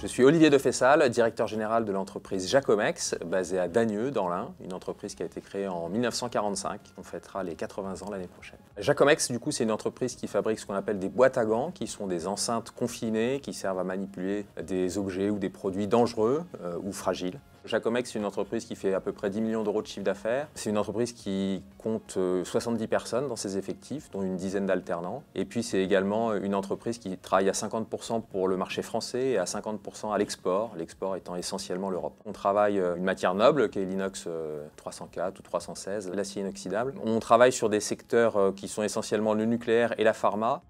Je suis Olivier de Fessal, directeur général de l'entreprise Jacomex, basée à Dagneux, dans l'Ain, une entreprise qui a été créée en 1945. On fêtera les 80 ans l'année prochaine. Jacomex, du coup, c'est une entreprise qui fabrique ce qu'on appelle des boîtes à gants, qui sont des enceintes confinées qui servent à manipuler des objets ou des produits dangereux ou fragiles. Jacomex, c'est une entreprise qui fait à peu près 10 millions d'euros de chiffre d'affaires. C'est une entreprise qui compte 70 personnes dans ses effectifs, dont une dizaine d'alternants. Et puis c'est également une entreprise qui travaille à 50% pour le marché français et à 50% à l'export, l'export étant essentiellement l'Europe. On travaille une matière noble qui est l'inox 304 ou 316, l'acier inoxydable. On travaille sur des secteurs qui sont essentiellement le nucléaire et la pharma.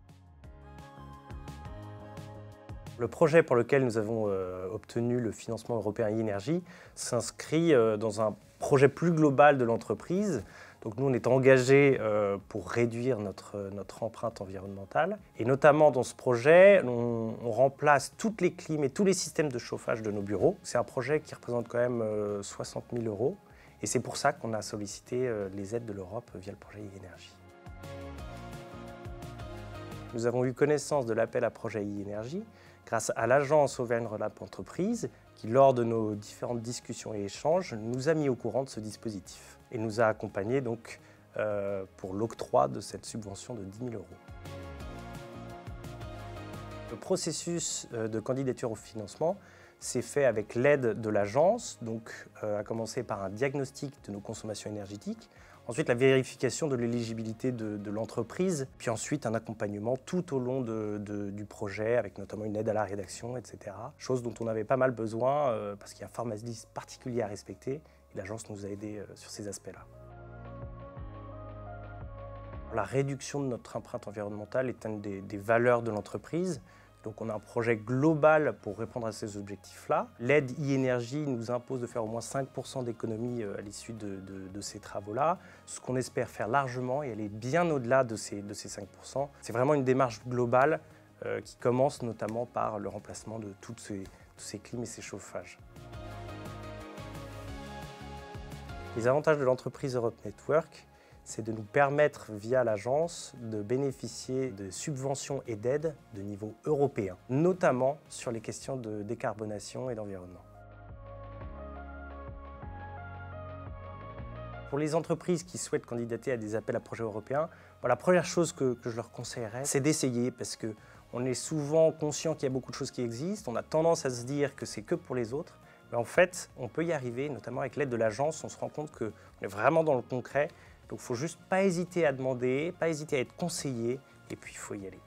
Le projet pour lequel nous avons obtenu le financement européen e-Énergie s'inscrit dans un projet plus global de l'entreprise. Donc nous, on est engagés pour réduire notre empreinte environnementale. Et notamment dans ce projet, on remplace toutes les clim et tous les systèmes de chauffage de nos bureaux. C'est un projet qui représente quand même 60 000 €. Et c'est pour ça qu'on a sollicité les aides de l'Europe via le projet e-Énergie. Nous avons eu connaissance de l'appel à projet e-Énergie grâce à l'agence Auvergne-Rhône-Alpes Entreprises qui, lors de nos différentes discussions et échanges, nous a mis au courant de ce dispositif et nous a accompagnés donc, pour l'octroi de cette subvention de 10 000 €. Le processus de candidature au financement s'est fait avec l'aide de l'agence, donc à commencer par un diagnostic de nos consommations énergétiques, ensuite la vérification de l'éligibilité de l'entreprise, puis ensuite un accompagnement tout au long du projet, avec notamment une aide à la rédaction, etc. Chose dont on avait pas mal besoin parce qu'il y a un format liste particulier à respecter et l'agence nous a aidés sur ces aspects-là. La réduction de notre empreinte environnementale est une des valeurs de l'entreprise. Donc on a un projet global pour répondre à ces objectifs-là. L'aide e-Énergie nous impose de faire au moins 5% d'économie à l'issue de ces travaux-là, ce qu'on espère faire largement et aller bien au-delà de ces 5%. C'est vraiment une démarche globale qui commence notamment par le remplacement de tous ces clims et ces chauffages. Les avantages de l'entreprise Europe Network, c'est de nous permettre, via l'agence, de bénéficier de subventions et d'aides de niveau européen, notamment sur les questions de décarbonation et d'environnement. Pour les entreprises qui souhaitent candidater à des appels à projets européens, la première chose que je leur conseillerais, c'est d'essayer, parce qu'on est souvent conscient qu'il y a beaucoup de choses qui existent, on a tendance à se dire que c'est que pour les autres, mais en fait, on peut y arriver, notamment avec l'aide de l'agence, on se rend compte qu'on est vraiment dans le concret. Donc il ne faut juste pas hésiter à demander, pas hésiter à être conseillé, et puis il faut y aller.